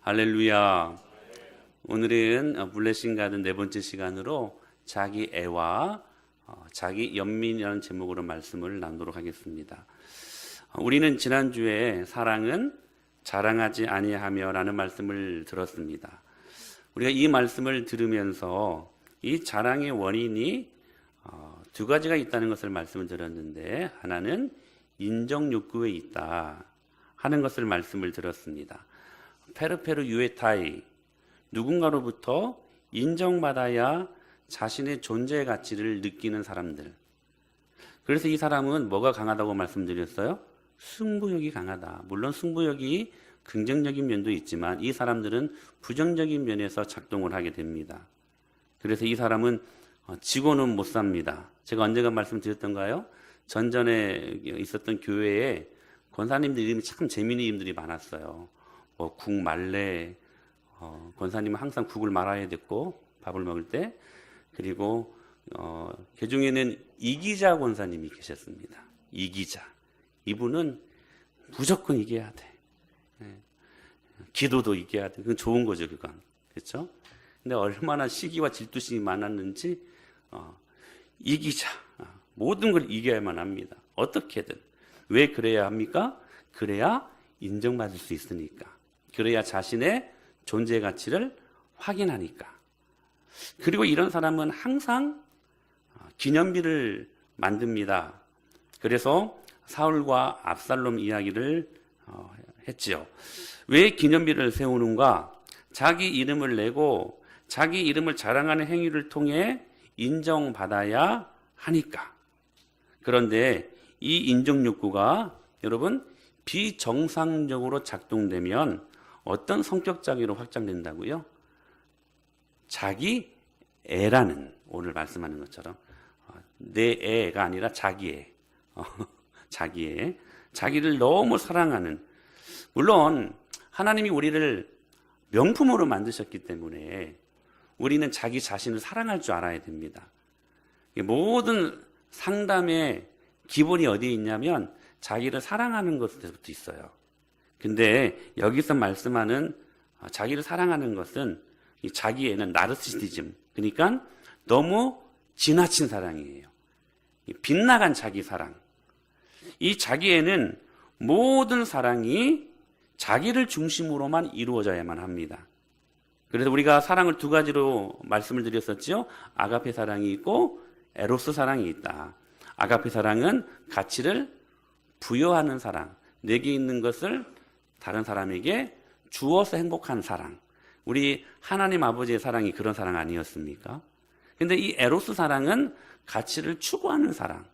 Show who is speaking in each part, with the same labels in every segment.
Speaker 1: 할렐루야. 오늘은 블레싱 가든 네 번째 시간으로 자기 애와 자기 연민이라는 제목으로 말씀을 나누도록 하겠습니다. 우리는 지난주에 사랑은 자랑하지 아니하며 라는 말씀을 들었습니다. 우리가 이 말씀을 들으면서 이 자랑의 원인이 두 가지가 있다는 것을 말씀을 드렸는데, 하나는 인정 욕구에 있다 하는 것을 말씀을 들었습니다. 페르페르 유에타이, 누군가로부터 인정받아야 자신의 존재의 가치를 느끼는 사람들. 그래서 이 사람은 뭐가 강하다고 말씀드렸어요? 승부욕이 강하다. 물론 승부욕이 긍정적인 면도 있지만 이 사람들은 부정적인 면에서 작동을 하게 됩니다. 그래서 이 사람은 지고는 못 삽니다. 제가 언젠가 말씀드렸던가요? 전전에 있었던 교회에 권사님들 이름이 참 재미있는 이름들이 많았어요. 국말래, 권사님은 항상 국을 말아야 됐고 밥을 먹을 때, 그리고 그 중에는 이기자 권사님이 계셨습니다. 이기자. 이분은 무조건 이겨야 돼. 기도도 이겨야 돼. 그건 좋은 거죠, 그건. 그렇죠? 근데 얼마나 시기와 질투심이 많았는지 이기자. 모든 걸 이겨야만 합니다. 어떻게든. 왜 그래야 합니까? 그래야 인정받을 수 있으니까. 그래야 자신의 존재 가치를 확인하니까. 그리고 이런 사람은 항상 기념비를 만듭니다. 그래서 사울과 압살롬 이야기를 했지요. 왜 기념비를 세우는가? 자기 이름을 내고 자기 이름을 자랑하는 행위를 통해 인정받아야 하니까. 그런데 이 인정 욕구가 여러분 비정상적으로 작동되면 어떤 성격 장애로 확장된다고요? 자기 애라는, 오늘 말씀하는 것처럼 내 애가 아니라 자기 애. 자기 애. 자기를 너무 사랑하는. 물론 하나님이 우리를 명품으로 만드셨기 때문에 우리는 자기 자신을 사랑할 줄 알아야 됩니다. 모든 상담의 기본이 어디에 있냐면 자기를 사랑하는 것부터 있어요. 근데 여기서 말씀하는 자기를 사랑하는 것은 이 자기애는 나르시시즘, 그러니까 너무 지나친 사랑이에요. 빗나간 자기 사랑. 이 자기애는 모든 사랑이 자기를 중심으로만 이루어져야만 합니다. 그래서 우리가 사랑을 두 가지로 말씀을 드렸었죠. 아가페 사랑이 있고 에로스 사랑이 있다. 아가페 사랑은 가치를 부여하는 사랑, 내게 있는 것을 다른 사람에게 주어서 행복한 사랑. 우리 하나님 아버지의 사랑이 그런 사랑 아니었습니까? 근데 이 에로스 사랑은 가치를 추구하는 사랑.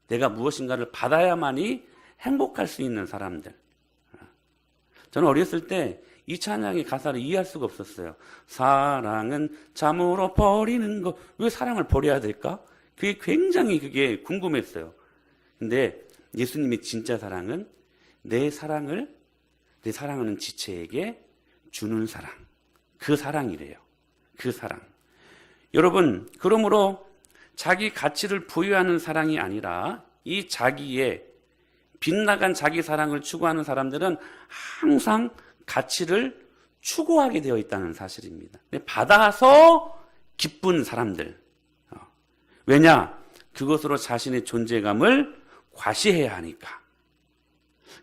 Speaker 1: 내가 무엇인가를 받아야만이 행복할 수 있는 사람들. 저는 어렸을 때 이 찬양의 가사를 이해할 수가 없었어요. 사랑은 참으로 버리는 거. 왜 사랑을 버려야 될까? 그게 굉장히 궁금했어요. 근데 예수님의 진짜 사랑은 내 사랑하는 지체에게 주는 사랑. 그 사랑이래요. 그 사랑. 여러분, 그러므로 자기 가치를 부여하는 사랑이 아니라 이 자기의 빗나간 자기 사랑을 추구하는 사람들은 항상 가치를 추구하게 되어 있다는 사실입니다. 받아서 기쁜 사람들. 왜냐? 그것으로 자신의 존재감을 과시해야 하니까.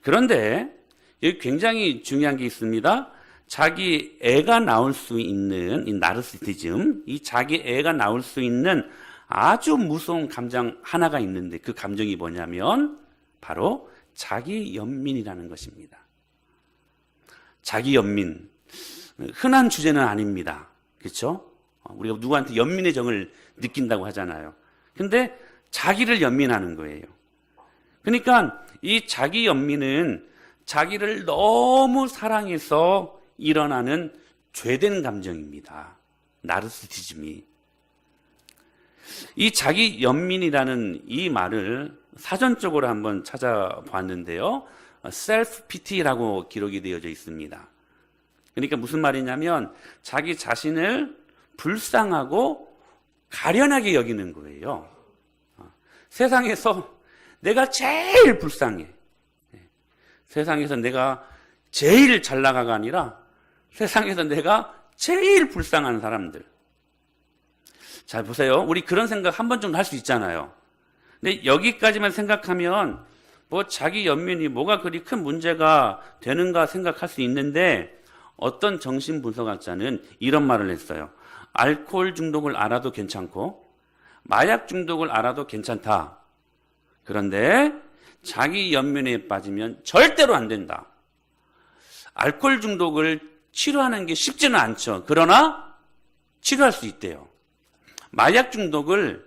Speaker 1: 그런데 여기 굉장히 중요한 게 있습니다. 자기 애가 나올 수 있는 이 나르시시즘, 이 자기 애가 나올 수 있는 아주 무서운 감정 하나가 있는데 그 감정이 뭐냐면 바로 자기 연민이라는 것입니다. 자기 연민. 흔한 주제는 아닙니다. 그렇죠? 우리가 누구한테 연민의 정을 느낀다고 하잖아요. 근데 자기를 연민하는 거예요. 그러니까 이 자기 연민은 자기를 너무 사랑해서 일어나는 죄된 감정입니다. 나르시시즘이. 이 자기 연민이라는 이 말을 사전적으로 한번 찾아봤는데요. self pity라고 기록이 되어져 있습니다. 그러니까 무슨 말이냐면 자기 자신을 불쌍하고 가련하게 여기는 거예요. 세상에서 내가 제일 불쌍해. 세상에서 내가 제일 잘 나가가 아니라 세상에서 내가 제일 불쌍한 사람들. 잘 보세요. 우리 그런 생각 한 번쯤 할 수 있잖아요. 근데 여기까지만 생각하면 뭐 자기 연민이 뭐가 그리 큰 문제가 되는가 생각할 수 있는데 어떤 정신분석학자는 이런 말을 했어요. 알코올 중독을 알아도 괜찮고 마약 중독을 알아도 괜찮다. 그런데 자기 연민에 빠지면 절대로 안 된다. 알코올 중독을 치료하는 게 쉽지는 않죠. 그러나 치료할 수 있대요. 마약 중독을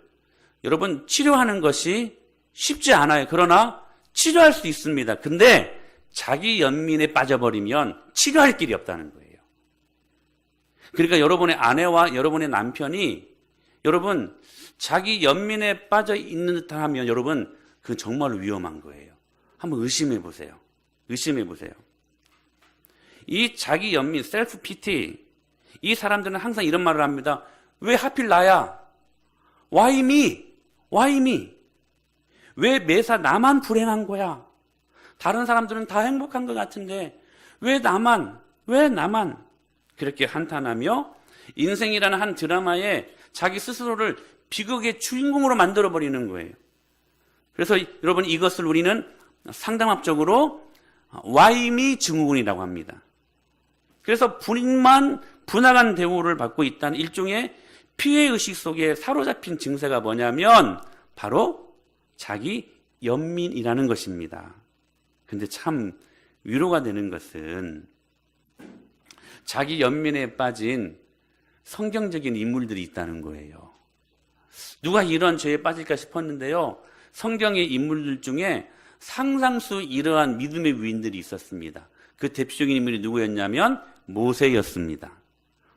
Speaker 1: 여러분 치료하는 것이 쉽지 않아요. 그러나 치료할 수 있습니다. 근데 자기 연민에 빠져버리면 치료할 길이 없다는 거예요. 그러니까 여러분의 아내와 여러분의 남편이 여러분 자기 연민에 빠져 있는 듯 하면 여러분 그건 정말 위험한 거예요. 한번 의심해 보세요. 의심해 보세요. 이 자기 연민, 셀프 피티, 이 사람들은 항상 이런 말을 합니다. 왜 하필 나야? Why me? Why me? 왜 매사 나만 불행한 거야? 다른 사람들은 다 행복한 것 같은데 왜 나만? 그렇게 한탄하며 인생이라는 한 드라마에 자기 스스로를 비극의 주인공으로 만들어버리는 거예요. 그래서 여러분 이것을 우리는 상담학적으로 Why me 증후군이라고 합니다. 그래서 본인만 분화한 대우를 받고 있다는 일종의 피해의식 속에 사로잡힌 증세가 뭐냐면 바로 자기 연민이라는 것입니다. 근데 참 위로가 되는 것은 자기 연민에 빠진 성경적인 인물들이 있다는 거예요. 누가 이런 죄에 빠질까 싶었는데요. 성경의 인물들 중에 상상수 이러한 믿음의 위인들이 있었습니다. 그 대표적인 인물이 누구였냐면 모세였습니다.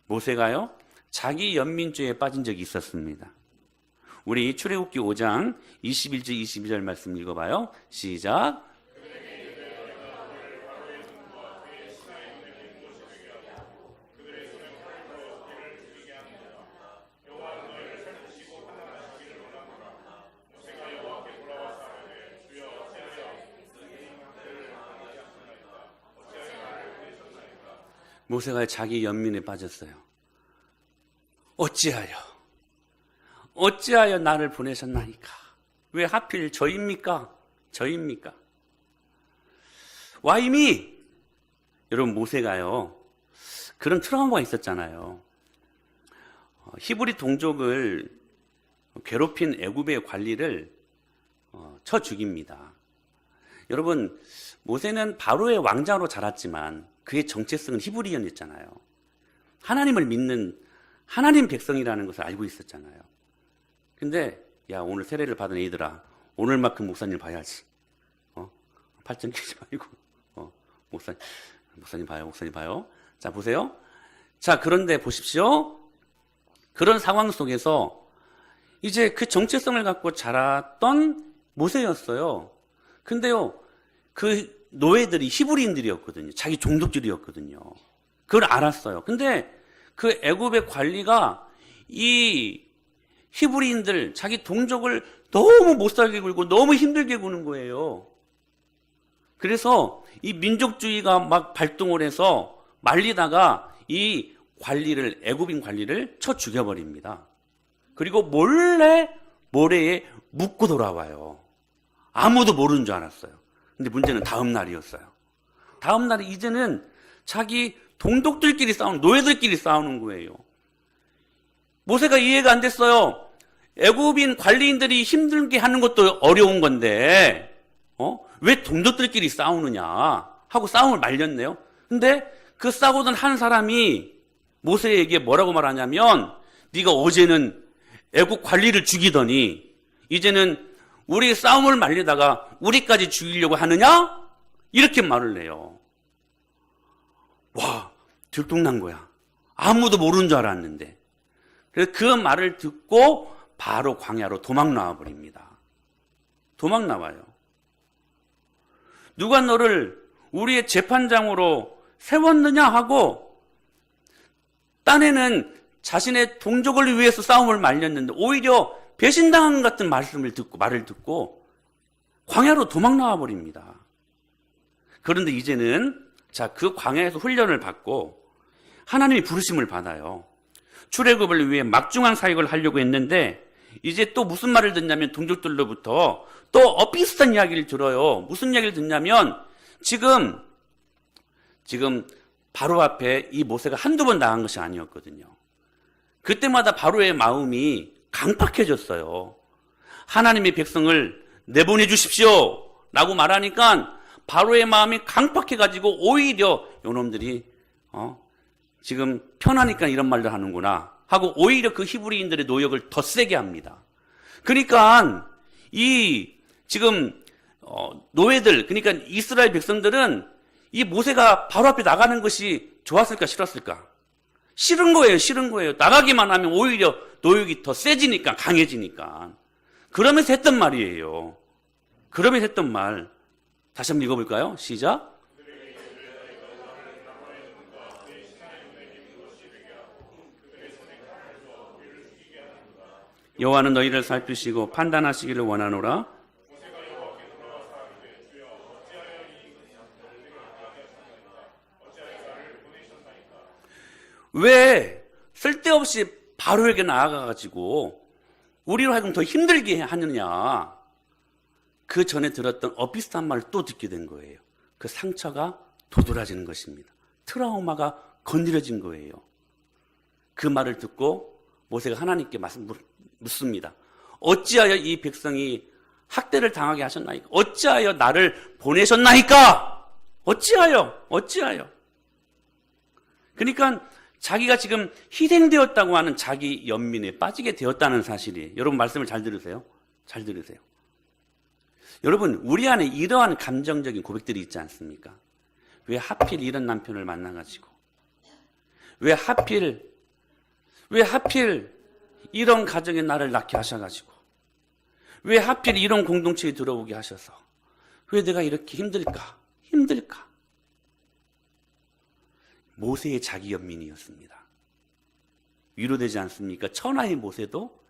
Speaker 1: 모세가요, 자기 연민죄에 빠진 적이 있었습니다. 우리 출애굽기 5장 21절 22절 말씀 읽어봐요. 시작. 모세가 자기 연민에 빠졌어요. 어찌하여 나를 보내셨나이까? 왜 하필 저입니까? Why me? 여러분 모세가요 그런 트라우마가 있었잖아요. 히브리 동족을 괴롭힌 애굽의 관리를 쳐 죽입니다. 여러분 모세는 바로의 왕자로 자랐지만 그의 정체성은 히브리인이었잖아요. 하나님을 믿는 하나님 백성이라는 것을 알고 있었잖아요. 근데 야 오늘 세례를 받은 애들아 오늘만큼 목사님 봐야지. 팔짱 끼지 말고 목사님 봐요. 자 보세요. 자 그런데 보십시오. 그런 상황 속에서 이제 그 정체성을 갖고 자랐던 모세였어요. 근데요 그 노예들이 히브리인들이었거든요. 자기 종족들이었거든요. 그걸 알았어요. 근데 그 애굽의 관리가 이 히브리인들, 자기 동족을 너무 못살게 굴고 너무 힘들게 구는 거예요. 그래서 이 민족주의가 막 발동을 해서 말리다가 이 관리를, 애굽인 관리를 쳐 죽여버립니다. 그리고 몰래 모래에 묻고 돌아와요. 아무도 모르는 줄 알았어요. 근데 문제는 다음 날이었어요. 다음 날에 이제는 자기 동독들끼리 싸우는, 노예들끼리 싸우는 거예요. 모세가 이해가 안 됐어요. 애굽인 관리인들이 힘들게 하는 것도 어려운 건데 왜 동족들끼리 싸우느냐 하고 싸움을 말렸네요. 근데 그 싸우던 한 사람이 모세에게 뭐라고 말하냐면 네가 어제는 애굽 관리를 죽이더니 이제는 우리 싸움을 말리다가 우리까지 죽이려고 하느냐? 이렇게 말을 해요. 와, 들통난 거야. 아무도 모르는 줄 알았는데. 그래서 그 말을 듣고 바로 광야로 도망 나와 버립니다. 도망 나와요. 누가 너를 우리의 재판장으로 세웠느냐 하고 딴에는 자신의 동족을 위해서 싸움을 말렸는데 오히려 배신당한 같은 말을 듣고 광야로 도망 나와 버립니다. 그런데 이제는 자, 그 광야에서 훈련을 받고 하나님이 부르심을 받아요. 출애굽을 위해 막중한 사역을 하려고 했는데 이제 또 무슨 말을 듣냐면 동족들로부터 또 비슷한 이야기를 들어요. 무슨 이야기를 듣냐면 지금 바로 앞에 이 모세가 한두 번 나간 것이 아니었거든요. 그때마다 바로의 마음이 강팍해졌어요. 하나님의 백성을 내보내 주십시오 라고 말하니까 바로의 마음이 강팍해가지고 오히려 요놈들이 지금 편하니까 이런 말들 하는구나 하고 오히려 그 히브리인들의 노역을 더 세게 합니다. 그러니까 이 지금 노예들, 그러니까 이스라엘 백성들은 이 모세가 바로 앞에 나가는 것이 좋았을까 싫었을까? 싫은 거예요. 나가기만 하면 오히려 노역이 더 세지니까, 강해지니까. 그러면서 했던 말이에요. 그러면서 했던 말. 다시 한번 읽어볼까요? 시작. 여호와는 너희를 살피시고 판단하시기를 원하노라. 왜 쓸데없이 바로에게 나아가가지고 우리로 하여금 더 힘들게 하느냐. 그 전에 들었던 비슷한 말을 또 듣게 된 거예요. 그 상처가 도드라지는 것입니다. 트라우마가 건드려진 거예요. 그 말을 듣고 모세가 하나님께 묻습니다. 어찌하여 이 백성이 학대를 당하게 하셨나이까? 어찌하여 나를 보내셨나이까? 어찌하여? 그러니까 자기가 지금 희생되었다고 하는 자기 연민에 빠지게 되었다는 사실이에요. 여러분 말씀을 잘 들으세요. 여러분 우리 안에 이러한 감정적인 고백들이 있지 않습니까? 왜 하필 이런 남편을 만나가지고 왜 하필 이런 가정에 나를 낳게 하셔가지고 왜 하필 이런 공동체에 들어오게 하셔서 왜 내가 이렇게 힘들까? 모세의 자기 연민이었습니다. 위로되지 않습니까? 천하의 모세도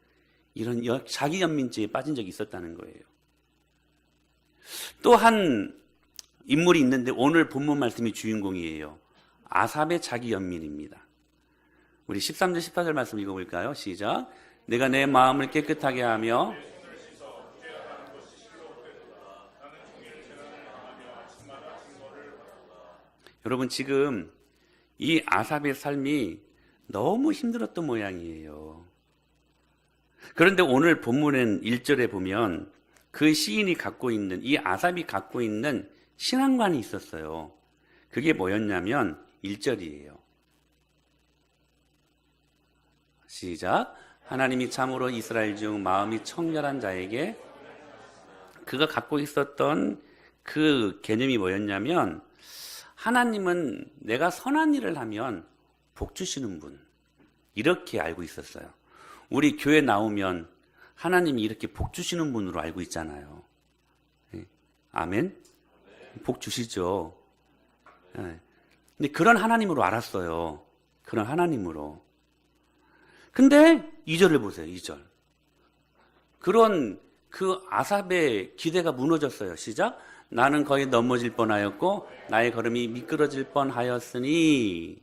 Speaker 1: 이런 자기 연민죄에 빠진 적이 있었다는 거예요. 또 한 인물이 있는데 오늘 본문 말씀이 주인공이에요. 아삽의 자기 연민입니다. 우리 13절 14절 말씀 읽어볼까요? 시작. 내가 내 마음을 깨끗하게 하며 여러분 지금 이 아삽의 삶이 너무 힘들었던 모양이에요. 그런데 오늘 본문엔 1절에 보면 그 시인이 갖고 있는 이 아삽이 갖고 있는 신앙관이 있었어요. 그게 뭐였냐면 1절이에요. 시작. 하나님이 참으로 이스라엘 중 마음이 청결한 자에게 그가 갖고 있었던 그 개념이 뭐였냐면 하나님은 내가 선한 일을 하면 복 주시는 분 이렇게 알고 있었어요. 우리 교회 나오면 하나님이 이렇게 복 주시는 분으로 알고 있잖아요. 아멘? 복 주시죠. 근데 그런 하나님으로 알았어요. 그런 하나님으로. 근데 2절을 보세요. 2절. 그런 그 아삽의 기대가 무너졌어요. 시작. 나는 거의 넘어질 뻔하였고 나의 걸음이 미끄러질 뻔하였으니.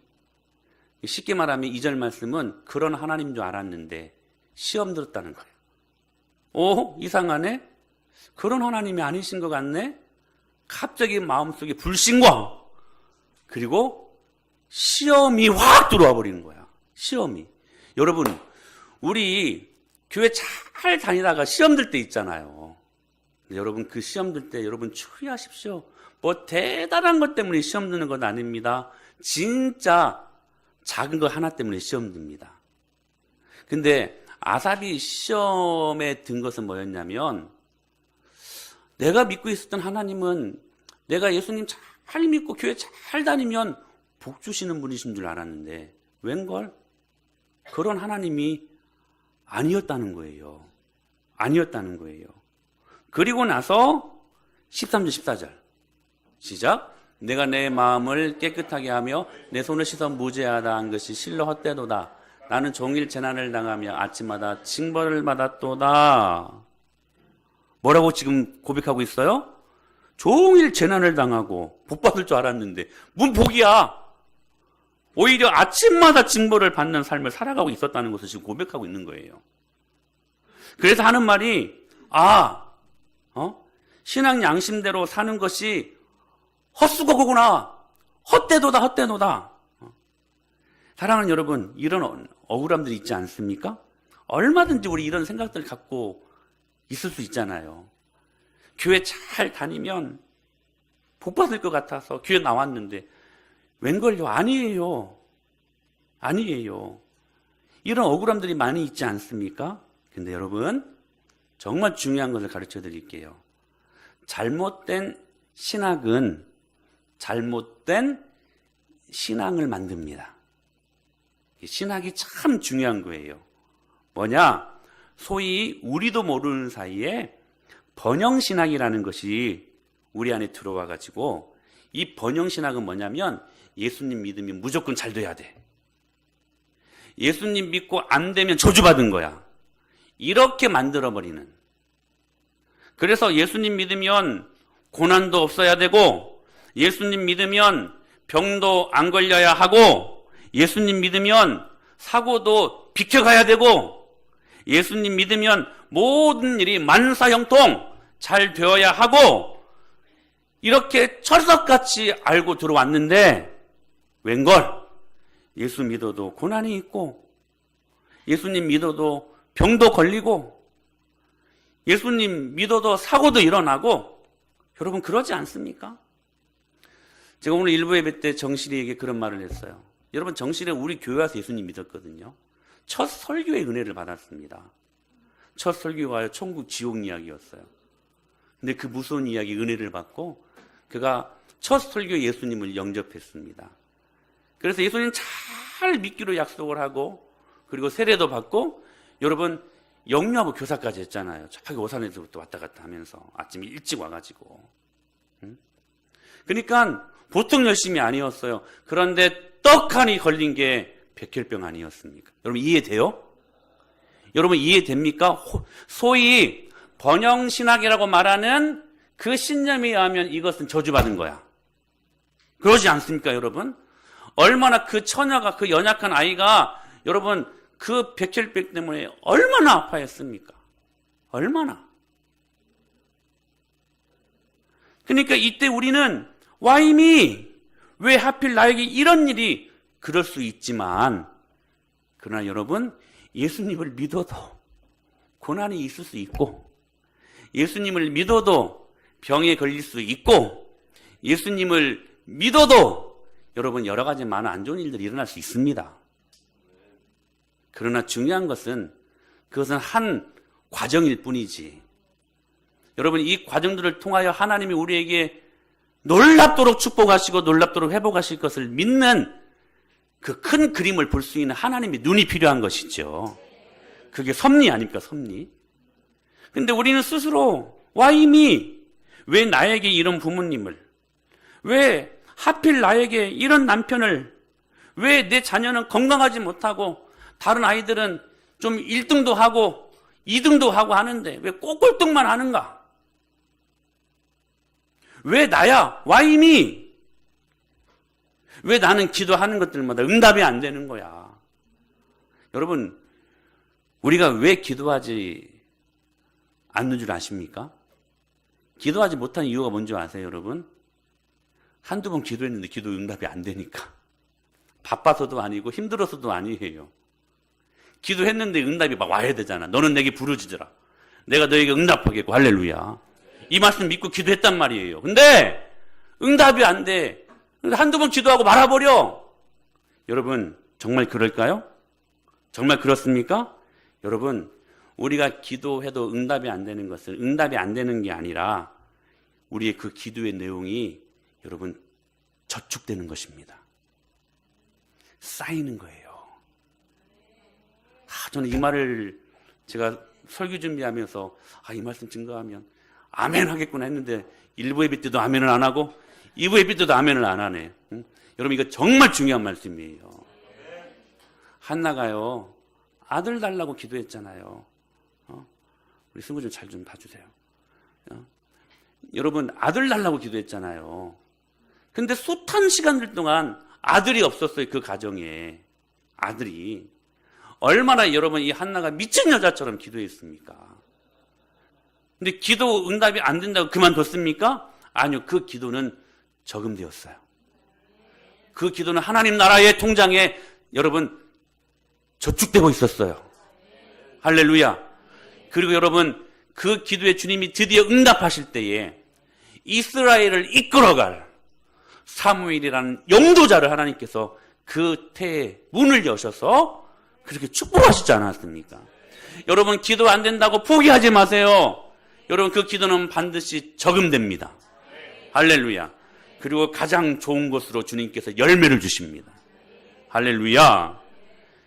Speaker 1: 쉽게 말하면 2절 말씀은 그런 하나님인 줄 알았는데 시험 들었다는 거예요. 오, 이상하네? 그런 하나님이 아니신 것 같네? 갑자기 마음속에 불신과 그리고 시험이 확 들어와 버리는 거야. 시험이. 여러분, 우리 교회 잘 다니다가 시험 들 때 있잖아요. 여러분 그 시험 들 때 여러분 추리하십시오. 뭐 대단한 것 때문에 시험 드는 건 아닙니다. 진짜 작은 거 하나 때문에 시험 듭니다. 근데 아삽이 시험에 든 것은 뭐였냐면 내가 믿고 있었던 하나님은 내가 예수님 잘 믿고 교회 잘 다니면 복 주시는 분이신 줄 알았는데 웬걸? 그런 하나님이 아니었다는 거예요. 그리고 나서 13절 14절 시작. 내가 내 마음을 깨끗하게 하며 내 손을 씻어 무죄하다 한 것이 실로 헛되도다. 나는 종일 재난을 당하며 아침마다 징벌을 받았도다. 뭐라고 지금 고백하고 있어요? 종일 재난을 당하고 복 받을 줄 알았는데 뭔 복이야? 오히려 아침마다 징벌을 받는 삶을 살아가고 있었다는 것을 지금 고백하고 있는 거예요. 그래서 하는 말이 신앙 양심대로 사는 것이 헛수고구나. 헛되도다 헛되도다. 사랑하는 여러분, 이런 억울함들이 있지 않습니까? 얼마든지 우리 이런 생각들 갖고 있을 수 있잖아요. 교회 잘 다니면 복 받을 것 같아서 교회 나왔는데 웬걸요? 아니에요. 이런 억울함들이 많이 있지 않습니까? 근데 여러분, 정말 중요한 것을 가르쳐 드릴게요. 잘못된 신학은 잘못된 신앙을 만듭니다. 신학이 참 중요한 거예요. 뭐냐? 소위 우리도 모르는 사이에 번영신학이라는 것이 우리 안에 들어와 가지고, 이 번영신학은 뭐냐면 예수님 믿으면 무조건 잘 돼야 돼. 예수님 믿고 안 되면 저주받은 거야. 이렇게 만들어버리는. 그래서 예수님 믿으면 고난도 없어야 되고, 예수님 믿으면 병도 안 걸려야 하고, 예수님 믿으면 사고도 비켜가야 되고, 예수님 믿으면 모든 일이 만사형통 잘 되어야 하고, 이렇게 철석같이 알고 들어왔는데 웬걸? 예수 믿어도 고난이 있고, 예수님 믿어도 병도 걸리고, 예수님 믿어도 사고도 일어나고. 여러분, 그러지 않습니까? 제가 오늘 일부 예배 때 정실이에게 그런 말을 했어요. 여러분, 정실이 우리 교회 와서 예수님 믿었거든요. 첫 설교의 은혜를 받았습니다. 첫 설교가 천국 지옥 이야기였어요. 근데 그 무서운 이야기 은혜를 받고 그가 첫 설교 예수님을 영접했습니다. 그래서 예수님 잘 믿기로 약속을 하고, 그리고 세례도 받고, 여러분 영유아부 교사까지 했잖아요. 저기 오산에서부터 왔다 갔다 하면서 아침에 일찍 와가지고. 그러니까 보통 열심이 아니었어요. 그런데 떡하니 걸린 게 백혈병 아니었습니까? 여러분 이해돼요? 여러분 이해됩니까? 소위 번영신학이라고 말하는 그 신념에 의하면 이것은 저주받은 거야. 그러지 않습니까, 여러분? 얼마나 그 처녀가, 그 연약한 아이가, 여러분 그 백혈병 때문에 얼마나 아파했습니까? 얼마나. 그러니까 이때 우리는 와임이 왜 하필 나에게 이런 일이, 그럴 수 있지만, 그러나 여러분, 예수님을 믿어도 고난이 있을 수 있고, 예수님을 믿어도 병에 걸릴 수 있고, 예수님을 믿어도 여러분 여러 가지 많은 안 좋은 일들이 일어날 수 있습니다. 그러나 중요한 것은 그것은 한 과정일 뿐이지. 여러분 이 과정들을 통하여 하나님이 우리에게 놀랍도록 축복하시고 놀랍도록 회복하실 것을 믿는 그 큰 그림을 볼 수 있는 하나님의 눈이 필요한 것이죠. 그게 섭리 아닙니까, 섭리? 근데 우리는 스스로 와임이 왜 나에게 이런 부모님을, 왜 하필 나에게 이런 남편을, 왜 내 자녀는 건강하지 못하고 다른 아이들은 좀 1등도 하고 2등도 하고 하는데 왜 꼭 꼴등만 하는가? 왜 나야? 와임이? 왜 나는 기도하는 것들마다 응답이 안 되는 거야? 여러분, 우리가 왜 기도하지 않는 줄 아십니까? 기도하지 못한 이유가 뭔지 아세요, 여러분? 한두 번 기도했는데 기도 응답이 안 되니까. 바빠서도 아니고 힘들어서도 아니에요. 기도했는데 응답이 막 와야 되잖아. 너는 내게 부르짖으라. 내가 너에게 응답하겠고, 할렐루야. 이 말씀 믿고 기도했단 말이에요. 근데 응답이 안 돼. 한두 번 기도하고 말아버려. 여러분, 정말 그럴까요? 정말 그렇습니까? 여러분, 우리가 기도해도 응답이 안 되는 것은 응답이 안 되는 게 아니라 우리의 그 기도의 내용이 여러분 저축되는 것입니다. 쌓이는 거예요. 저는 이 말을 제가 설교 준비하면서 이 말씀 증거하면 아멘 하겠구나 했는데 1부 예배 때도 아멘을 안 하고 2부 예배 때도 아멘을 안 하네. 응? 여러분 이거 정말 중요한 말씀이에요. 한나가요 아들 달라고 기도했잖아요. 우리 승부 좀 잘 좀 봐주세요. 여러분 아들 달라고 기도했잖아요. 근데 숱한 시간들 동안 아들이 없었어요. 그 가정에 아들이. 얼마나 여러분 이 한나가 미친 여자처럼 기도했습니까? 근데 기도 응답이 안 된다고 그만뒀습니까? 아니요. 그 기도는 저금되었어요. 그 기도는 하나님 나라의 통장에 여러분 저축되고 있었어요. 할렐루야. 그리고 여러분 그 기도에 주님이 드디어 응답하실 때에 이스라엘을 이끌어갈 사무엘이라는 영도자를 하나님께서 그 태에 문을 여셔서 그렇게 축복하시지 않았습니까? 여러분 기도 안 된다고 포기하지 마세요. 여러분 그 기도는 반드시 저금됩니다. 할렐루야. 그리고 가장 좋은 것으로 주님께서 열매를 주십니다. 할렐루야.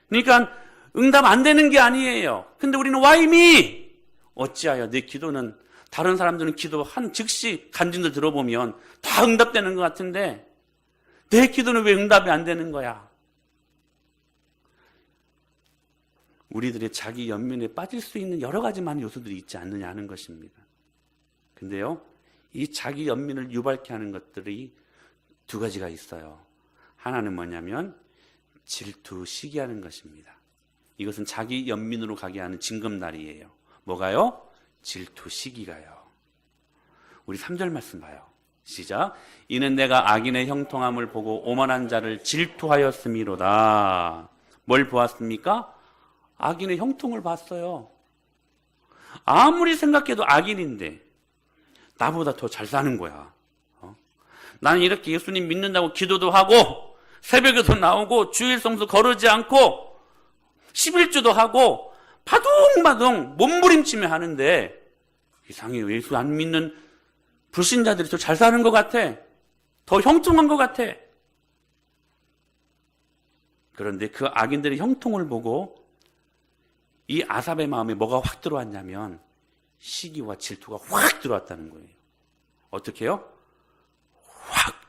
Speaker 1: 그러니까 응답 안 되는 게 아니에요. 근데 우리는 와임이 어찌하여 내 기도는 다른 사람들은 기도한 즉시 간증들 들어보면 다 응답되는 것 같은데 내 기도는 왜 응답이 안 되는 거야? 우리들의 자기 연민에 빠질 수 있는 여러 가지 많은 요소들이 있지 않느냐 하는 것입니다. 근데요, 이 자기 연민을 유발케 하는 것들이 두 가지가 있어요. 하나는 뭐냐면 질투, 시기하는 것입니다. 이것은 자기 연민으로 가게 하는 징검다리예요. 뭐가요? 질투, 시기가요. 우리 3절 말씀 봐요. 시작. 이는 내가 악인의 형통함을 보고 오만한 자를 질투하였음이로다. 뭘 보았습니까? 악인의 형통을 봤어요. 아무리 생각해도 악인인데 나보다 더 잘 사는 거야. 나는 이렇게 예수님 믿는다고 기도도 하고 새벽에도 나오고 주일 성수 거르지 않고 11주도 하고 바둥바둥 몸부림치며 하는데 이상해. 예수 안 믿는 불신자들이 더 잘 사는 것 같아. 더 형통한 것 같아. 그런데 그 악인들의 형통을 보고 이 아삽의 마음에 뭐가 확 들어왔냐면 시기와 질투가 확 들어왔다는 거예요. 어떻게 해요? 확.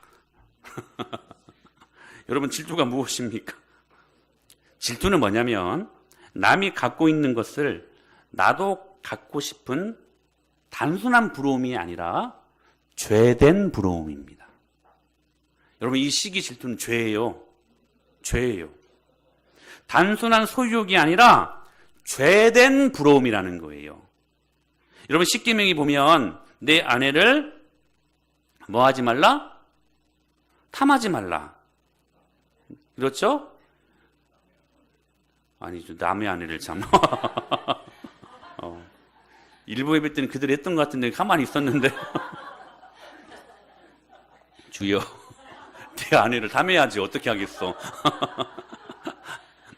Speaker 1: 여러분 질투가 무엇입니까? 질투는 뭐냐면 남이 갖고 있는 것을 나도 갖고 싶은 단순한 부러움이 아니라 죄된 부러움입니다. 여러분 이 시기 질투는 죄예요. 죄예요. 단순한 소유욕이 아니라 죄된 부러움이라는 거예요. 여러분 십계명에 보면 내 아내를 뭐 하지 말라? 탐하지 말라. 그렇죠? 아니죠. 남의 아내를 참. 일부 예배 때는 그대로 했던 것 같은데 가만히 있었는데. 주여, 내 아내를 탐해야지 어떻게 하겠어.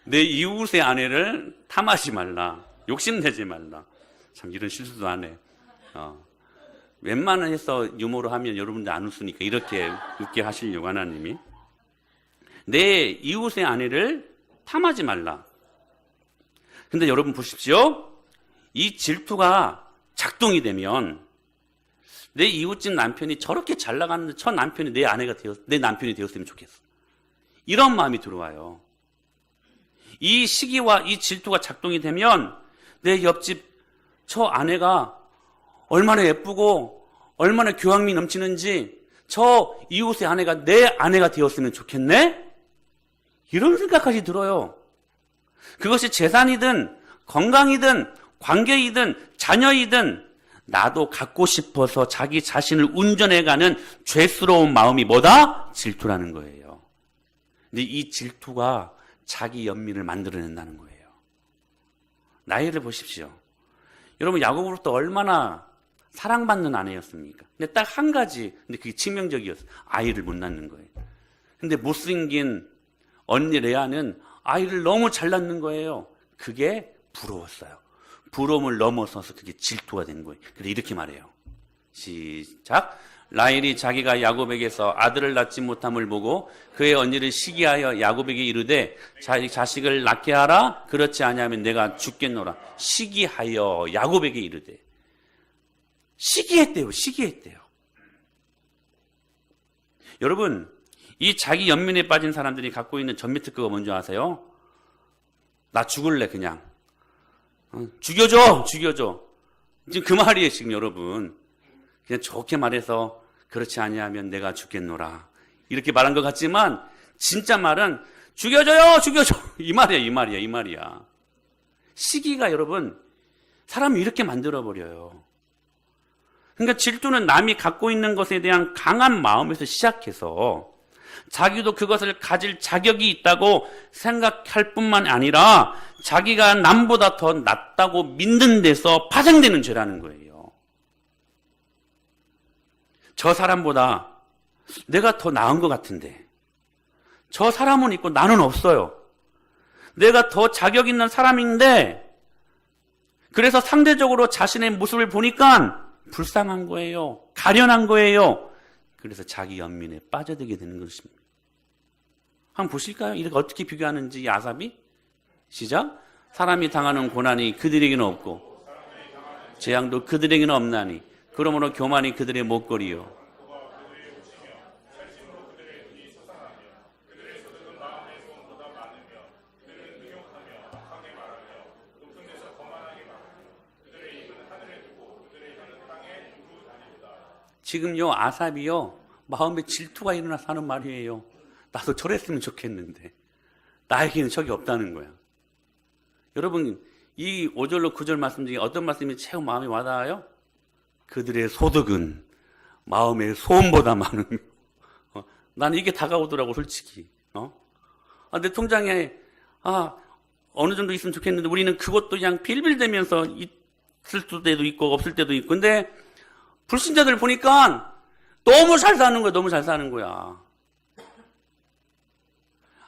Speaker 1: 내 이웃의 아내를 탐하지 말라. 욕심내지 말라. 참 이런 실수도 안 해. 웬만해서 유머로 하면 여러분들 안 웃으니까 이렇게 웃게 하시려고 하나님이. 내 이웃의 아내를 탐하지 말라. 근데 여러분 보십시오. 이 질투가 작동이 되면 내 이웃집 남편이 저렇게 잘 나가는데 저 남편이 내 남편이 되었으면 좋겠어. 이런 마음이 들어와요. 이 시기와 이 질투가 작동이 되면 내 옆집 저 아내가 얼마나 예쁘고 얼마나 교양미 넘치는지 저 이웃의 아내가 내 아내가 되었으면 좋겠네? 이런 생각까지 들어요. 그것이 재산이든 건강이든 관계이든 자녀이든 나도 갖고 싶어서 자기 자신을 운전해가는 죄스러운 마음이 뭐다? 질투라는 거예요. 근데 이 질투가 자기 연민을 만들어낸다는 거예요. 나이를 보십시오. 여러분 야곱으로부터 얼마나 사랑받는 아내였습니까? 근데 딱 한 가지, 근데 그게 치명적이었어요. 아이를 못 낳는 거예요. 근데 못생긴 언니 레아는 아이를 너무 잘 낳는 거예요. 그게 부러웠어요. 부러움을 넘어서서 그게 질투가 된 거예요. 그래서 이렇게 말해요. 시작. 라헬이 자기가 야곱에게서 아들을 낳지 못함을 보고 그의 언니를 시기하여 야곱에게 이르되 자기 자식을 낳게 하라. 그렇지 아니하면 내가 죽겠노라. 시기하여 야곱에게 이르되. 시기했대요. 시기했대요. 여러분 이 자기 연민에 빠진 사람들이 갖고 있는 전매 특허가 뭔지 아세요? 나 죽을래 그냥. 죽여줘. 죽여줘. 지금 그 말이에요. 지금 여러분. 그냥 좋게 말해서 그렇지 아니하면 내가 죽겠노라. 이렇게 말한 것 같지만 진짜 말은 죽여줘요, 죽여줘. 이 말이야, 이 말이야, 이 말이야. 시기가 여러분, 사람을 이렇게 만들어버려요. 그러니까 질투는 남이 갖고 있는 것에 대한 강한 마음에서 시작해서 자기도 그것을 가질 자격이 있다고 생각할 뿐만 아니라 자기가 남보다 더 낫다고 믿는 데서 파생되는 죄라는 거예요. 저 사람보다 내가 더 나은 것 같은데 저 사람은 있고 나는 없어요. 내가 더 자격 있는 사람인데 그래서 상대적으로 자신의 모습을 보니까 불쌍한 거예요. 가련한 거예요. 그래서 자기 연민에 빠져들게 되는 것입니다. 한번 보실까요? 이렇게 어떻게 비교하는지 이 아삽이? 시작. 사람이 당하는 고난이 그들에게는 없고 재앙도 그들에게는 없나니 그러므로 교만이 그들의 목걸이요 지금요 아삽이요 마음에 질투가 일어나서 하는 말이에요. 나도 저랬으면 좋겠는데 나에게는 적이 없다는 거야. 여러분 이 5절로 9절 말씀 중에 어떤 말씀이 최고 마음에 와닿아요? 그들의 소득은 마음의 소음보다 많으며 나는 이게 다가오더라고 솔직히. 내 통장에 어느 정도 있으면 좋겠는데 우리는 그것도 그냥 빌빌대면서 있을 때도 있고 없을 때도 있고 근데 불신자들 보니까 너무 잘 사는 거야. 너무 잘 사는 거야.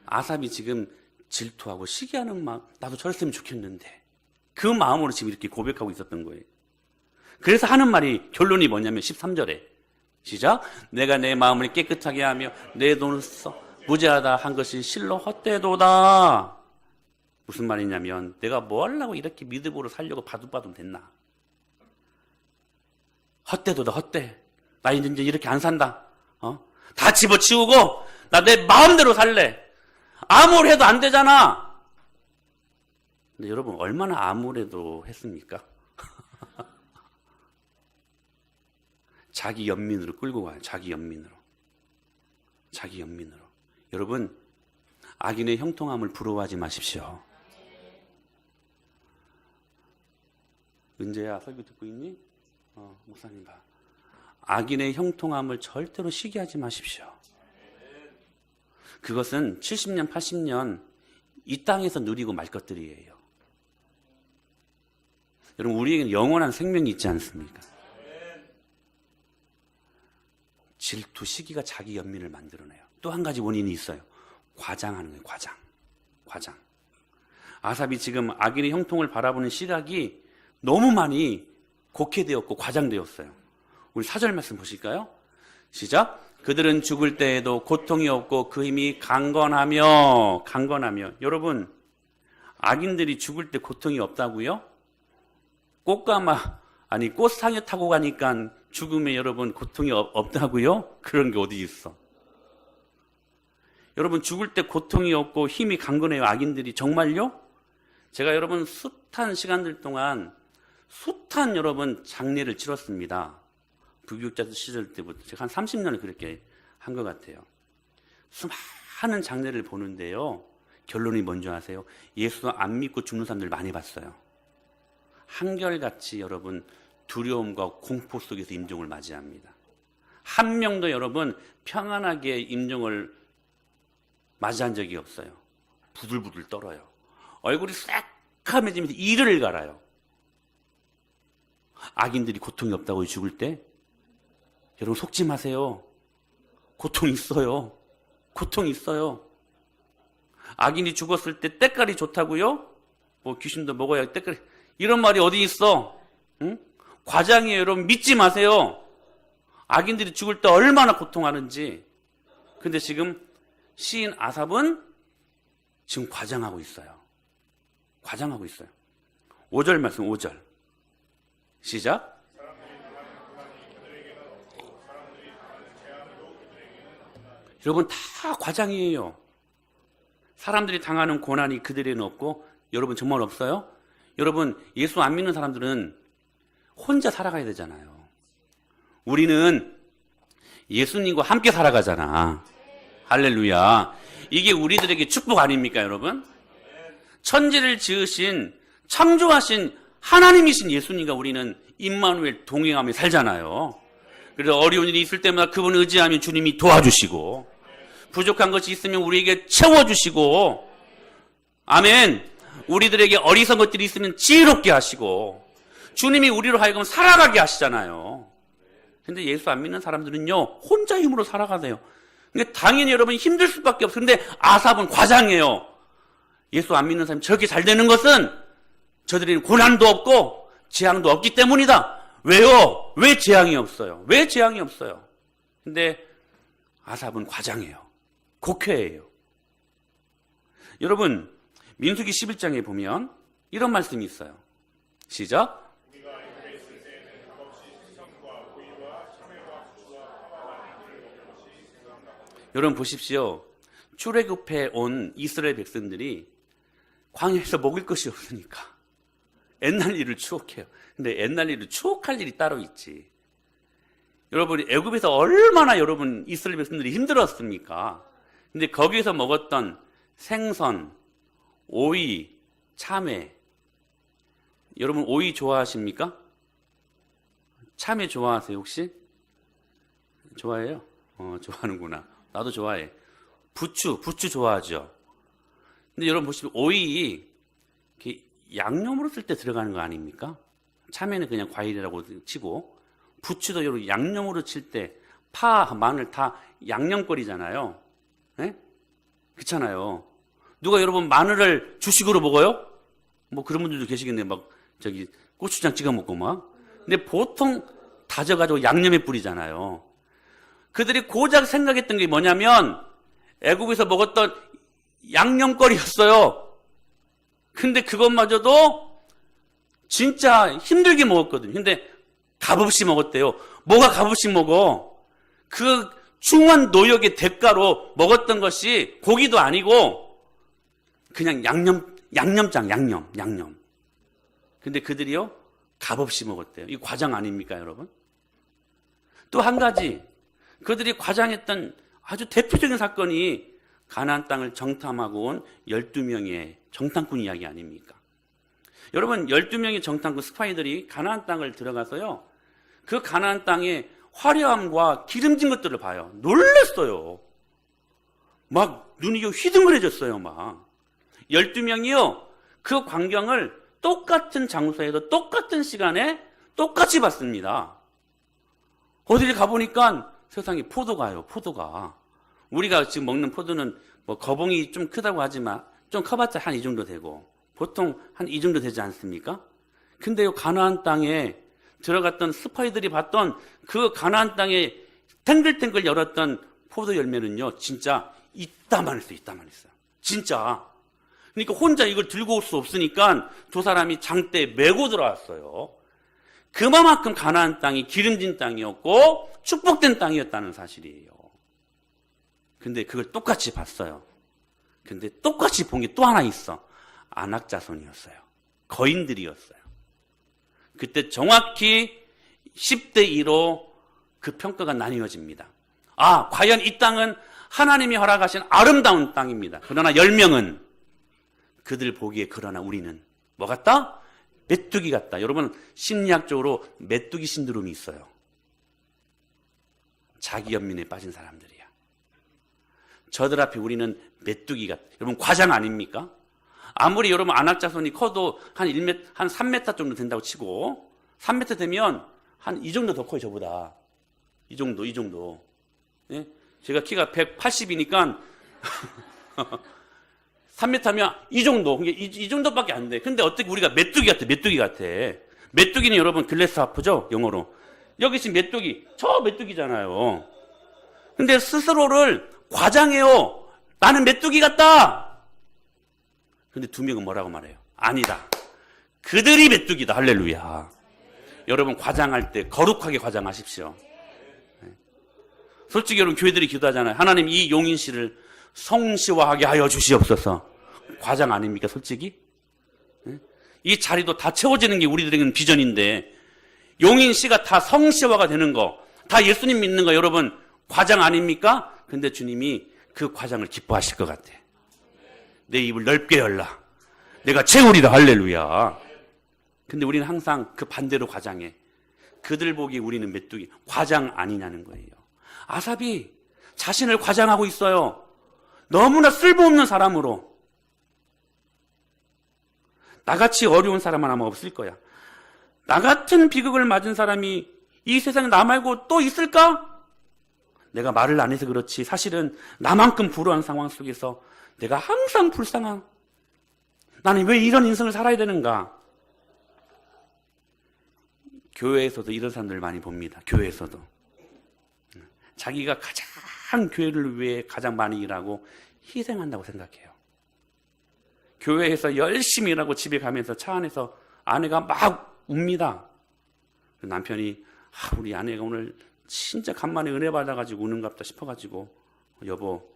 Speaker 1: 아삽이 지금 질투하고 시기하는 마음 나도 저랬으면 좋겠는데 그 마음으로 지금 이렇게 고백하고 있었던 거예요. 그래서 하는 말이 결론이 뭐냐면 13절에 시작 내가 내 마음을 깨끗하게 하며 내 돈을 써 무죄하다 한 것이 실로 헛되도다. 무슨 말이냐면 내가 뭐 하려고 이렇게 믿음으로 살려고 바둑바둑 됐나. 헛되도다 헛돼. 나 이제 이렇게 안 산다. 다 집어치우고 나 내 마음대로 살래. 아무래도 안 되잖아. 근데 여러분 얼마나 아무래도 했습니까? 자기 연민으로 끌고 가요. 자기 연민으로. 자기 연민으로. 여러분 악인의 형통함을 부러워하지 마십시오. 은재야 설교 듣고 있니? 목사님 봐. 악인의 형통함을 절대로 시기하지 마십시오. 그것은 70년, 80년 이 땅에서 누리고 말 것들이에요. 여러분 우리에게는 영원한 생명이 있지 않습니까? 질투, 시기가 자기 연민을 만들어내요. 또 한 가지 원인이 있어요. 과장하는 거예요. 과장. 아삽이 지금 악인의 형통을 바라보는 시각이 너무 많이 곡해되었고 과장되었어요. 우리 4절 말씀 보실까요? 시작. 그들은 죽을 때에도 고통이 없고 그 힘이 강건하며. 여러분 악인들이 죽을 때 고통이 없다고요? 꽃상에 타고 가니까 죽음에 여러분 고통이 없다고요? 그런 게 어디 있어? 여러분 죽을 때 고통이 없고 힘이 강건해요. 악인들이 정말요? 제가 여러분 숱한 시간들 동안 숱한 여러분 장례를 치렀습니다. 부교육자 시절 때부터 제가 한 30년을 그렇게 한 것 같아요. 수많은 장례를 보는데요. 결론이 뭔지 아세요? 예수 안 믿고 죽는 사람들 많이 봤어요. 한결같이 여러분 두려움과 공포 속에서 임종을 맞이합니다. 한 명도 여러분 평안하게 임종을 맞이한 적이 없어요. 부들부들 떨어요. 얼굴이 새카매지면서 이를 갈아요. 악인들이 고통이 없다고 죽을 때 여러분 속지 마세요. 고통이 있어요. 고통이 있어요. 악인이 죽었을 때 때깔이 좋다고요? 뭐 귀신도 먹어야 때깔이 이런 말이 어디 있어? 응? 과장이에요. 여러분 믿지 마세요. 악인들이 죽을 때 얼마나 고통하는지. 근데 지금 시인 아삽은 지금 과장하고 있어요. 5절 말씀 5절 시작. 여러분 다 과장이에요. 사람들이 당하는 고난이 그들에는 없고 여러분 정말 없어요? 여러분 예수 안 믿는 사람들은 혼자 살아가야 되잖아요. 우리는 예수님과 함께 살아가잖아. 할렐루야. 이게 우리들에게 축복 아닙니까, 여러분? 천지를 지으신, 창조하신 하나님이신 예수님과 우리는 임마누엘 동행하며 살잖아요. 그래서 어려운 일이 있을 때마다 그분을 의지하면 주님이 도와주시고, 부족한 것이 있으면 우리에게 채워주시고, 아멘. 우리들에게 어리석은 것들이 있으면 지혜롭게 하시고, 주님이 우리로 하여금 살아가게 하시잖아요. 근데 예수 안 믿는 사람들은요, 혼자 힘으로 살아가세요. 그러니까 당연히 여러분 힘들 수밖에 없어요. 근데 아삽은 과장해요. 예수 안 믿는 사람이 저렇게 잘 되는 것은 저들에게는 고난도 없고 재앙도 없기 때문이다. 왜요? 왜 재앙이 없어요? 왜 재앙이 없어요? 근데 아삽은 과장해요. 곡해예요. 여러분, 민수기 11장에 보면 이런 말씀이 있어요. 시작. 여러분 보십시오. 출애굽해 온 이스라엘 백성들이 광야에서 먹을 것이 없으니까 옛날 일을 추억해요. 근데 옛날 일을 추억할 일이 따로 있지. 여러분, 애굽에서 얼마나 여러분 이스라엘 백성들이 힘들었습니까? 근데 거기에서 먹었던 생선, 오이, 참외. 여러분 오이 좋아하십니까? 참외 좋아하세요 혹시? 좋아해요? 좋아하는구나. 나도 좋아해. 부추 좋아하죠? 근데 여러분 보시면 오이 양념으로 쓸 때 들어가는 거 아닙니까? 참외는 그냥 과일이라고 치고, 부추도 여러분 양념으로 칠 때 파, 마늘 다 양념거리잖아요. 네? 그렇잖아요. 누가 여러분 마늘을 주식으로 먹어요? 뭐 그런 분들도 계시겠네요. 막 고추장 찍어 먹고 막. 근데 보통 다져가지고 양념에 뿌리잖아요. 그들이 고작 생각했던 게 뭐냐면 애굽에서 먹었던 양념거리였어요. 근데 그것마저도 진짜 힘들게 먹었거든요. 근데 값없이 먹었대요. 뭐가 값없이 먹어? 그 중한 노역의 대가로 먹었던 것이 고기도 아니고 그냥 양념장, 양념. 근데 그들이요, 값없이 먹었대요. 이 과장 아닙니까, 여러분? 또 한 가지, 그들이 과장했던 아주 대표적인 사건이 가나안 땅을 정탐하고 온 12명의 정탐꾼 이야기 아닙니까? 여러분, 12명의 정탐꾼 스파이들이 가나안 땅을 들어가서요, 그 가나안 땅의 화려함과 기름진 것들을 봐요. 놀랐어요. 막 눈이 휘둥그레졌어요. 막 12명이요 그 광경을 똑같은 장소에서 똑같은 시간에 똑같이 봤습니다. 어디를 가보니까 세상에 포도가요. 포도가 우리가 지금 먹는 포도는 뭐 거봉이 좀 크다고 하지만 좀 커봤자 한 이 정도 되고 보통 한 이 정도 되지 않습니까? 근데요 가나안 땅에 들어갔던 스파이들이 봤던 그 가나안 땅에 탱글탱글 열었던 포도 열매는요 진짜 이따만 했어요. 진짜. 그러니까 혼자 이걸 들고 올 수 없으니까 두 사람이 장대에 메고 들어왔어요. 그만큼 가나안 땅이 기름진 땅이었고 축복된 땅이었다는 사실이에요. 근데 그걸 똑같이 봤어요. 근데 똑같이 본 게 또 하나 있어. 안악자손이었어요. 거인들이었어요. 그때 정확히 10대 2로 그 평가가 나뉘어집니다. 아, 과연 이 땅은 하나님이 허락하신 아름다운 땅입니다. 그러나 10명은 그들 보기에 그러나 우리는 뭐 같다? 메뚜기 같다. 여러분 심리학적으로 메뚜기 신드롬이 있어요. 자기 연민에 빠진 사람들이야. 저들 앞에 우리는 메뚜기 같다. 여러분 과장 아닙니까? 아무리 여러분 안악자손이 커도 한 1m, 한 3m 정도 된다고 치고 3m 되면 한 이 정도 더 커요. 저보다 이 정도. 예? 제가 키가 180이니까 3m면 이 정도. 이 정도밖에 안 돼. 근데 어떻게 우리가 메뚜기 같아. 메뚜기는 여러분 글래스 하프죠? 영어로. 여기 지금 메뚜기. 저 메뚜기잖아요. 근데 스스로를 과장해요. 나는 메뚜기 같다. 근데 두 명은 뭐라고 말해요? 아니다. 그들이 메뚜기다. 할렐루야. 여러분 과장할 때 거룩하게 과장하십시오. 솔직히 여러분 교회들이 기도하잖아요. 하나님 이 용인 씨를 성시화하게 하여 주시옵소서. 과장 아닙니까 솔직히? 이 자리도 다 채워지는 게 우리들에게는 비전인데 용인 씨가 다 성시화가 되는 거, 다 예수님 믿는 거 여러분 과장 아닙니까? 근데 주님이 그 과장을 기뻐하실 것 같아. 내 입을 넓게 열라. 내가 최고리다. 할렐루야. 근데 우리는 항상 그 반대로 과장해. 그들 보기 우리는 메뚜기, 과장 아니냐는 거예요. 아삽이 자신을 과장하고 있어요. 너무나 쓸모없는 사람으로. 나같이 어려운 사람은 아마 없을 거야. 나 같은 비극을 맞은 사람이 이 세상에 나 말고 또 있을까? 내가 말을 안 해서 그렇지 사실은 나만큼 불우한 상황 속에서 내가 항상 불쌍한, 나는 왜 이런 인생을 살아야 되는가? 교회에서도 이런 사람들 많이 봅니다. 교회에서도 자기가 가장 교회를 위해 가장 많이 일하고 희생한다고 생각해요. 교회에서 열심히 일하고 집에 가면서 차 안에서 아내가 막 웁니다. 남편이 우리 아내가 오늘 진짜 간만에 은혜 받아가지고 우는갑다 싶어가지고 여보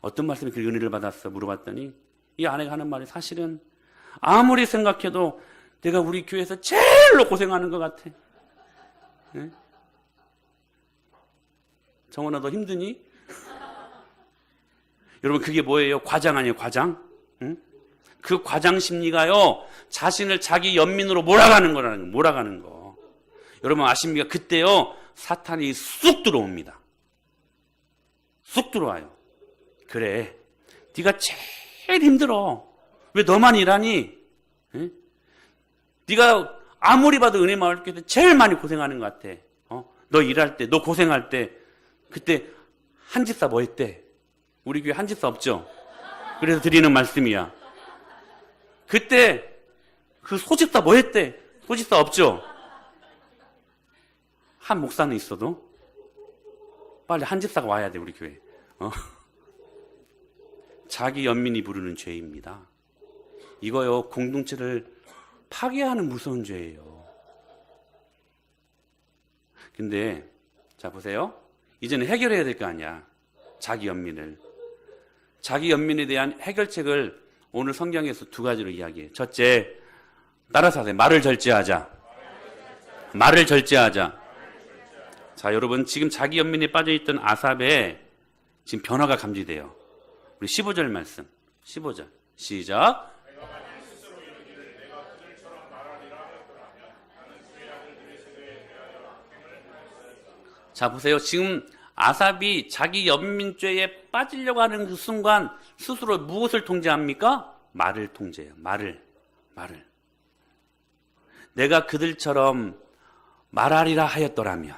Speaker 1: 어떤 말씀에 그 은혜를 받았어? 물어봤더니 이 아내가 하는 말이 사실은 아무리 생각해도 내가 우리 교회에서 제일로 고생하는 것 같아. 네? 정원아 너 힘드니? 여러분 그게 뭐예요? 과장 아니에요? 과장? 응? 그 과장 심리가요 자신을 자기 연민으로 몰아가는 거라는 거. 몰아가는 거. 여러분 아십니까? 그때요 사탄이 쑥 들어옵니다. 쑥 들어와요. 그래 네가 제일 힘들어. 왜 너만 일하니? 응? 네가 아무리 봐도 은혜 마을 교회에서 제일 많이 고생하는 것 같아. 너 일할 때, 너 고생할 때 그때 한집사 뭐 했대? 우리 교회 한집사 없죠? 그래서 드리는 말씀이야. 그때 그 소집사 뭐 했대? 소집사 없죠? 한 목사는 있어도 빨리 한집사가 와야 돼 우리 교회. 자기 연민이 부르는 죄입니다. 이거요 공동체를 파괴하는 무서운 죄예요. 근데 자 보세요. 이제는 해결해야 될 거 아니야. 자기 연민을. 자기 연민에 대한 해결책을 오늘 성경에서 두 가지로 이야기해요. 첫째, 따라서 하세요. 말을 절제하자. 말을 절제하자. 자, 여러분 지금 자기 연민에 빠져있던 아삽에 지금 변화가 감지돼요. 우리 15절 말씀. 15절. 시작. 자 보세요. 지금 아삽이 자기 연민죄에 빠지려고 하는 그 순간 스스로 무엇을 통제합니까? 말을 통제해요. 말을. 내가 그들처럼 말하리라 하였더라면.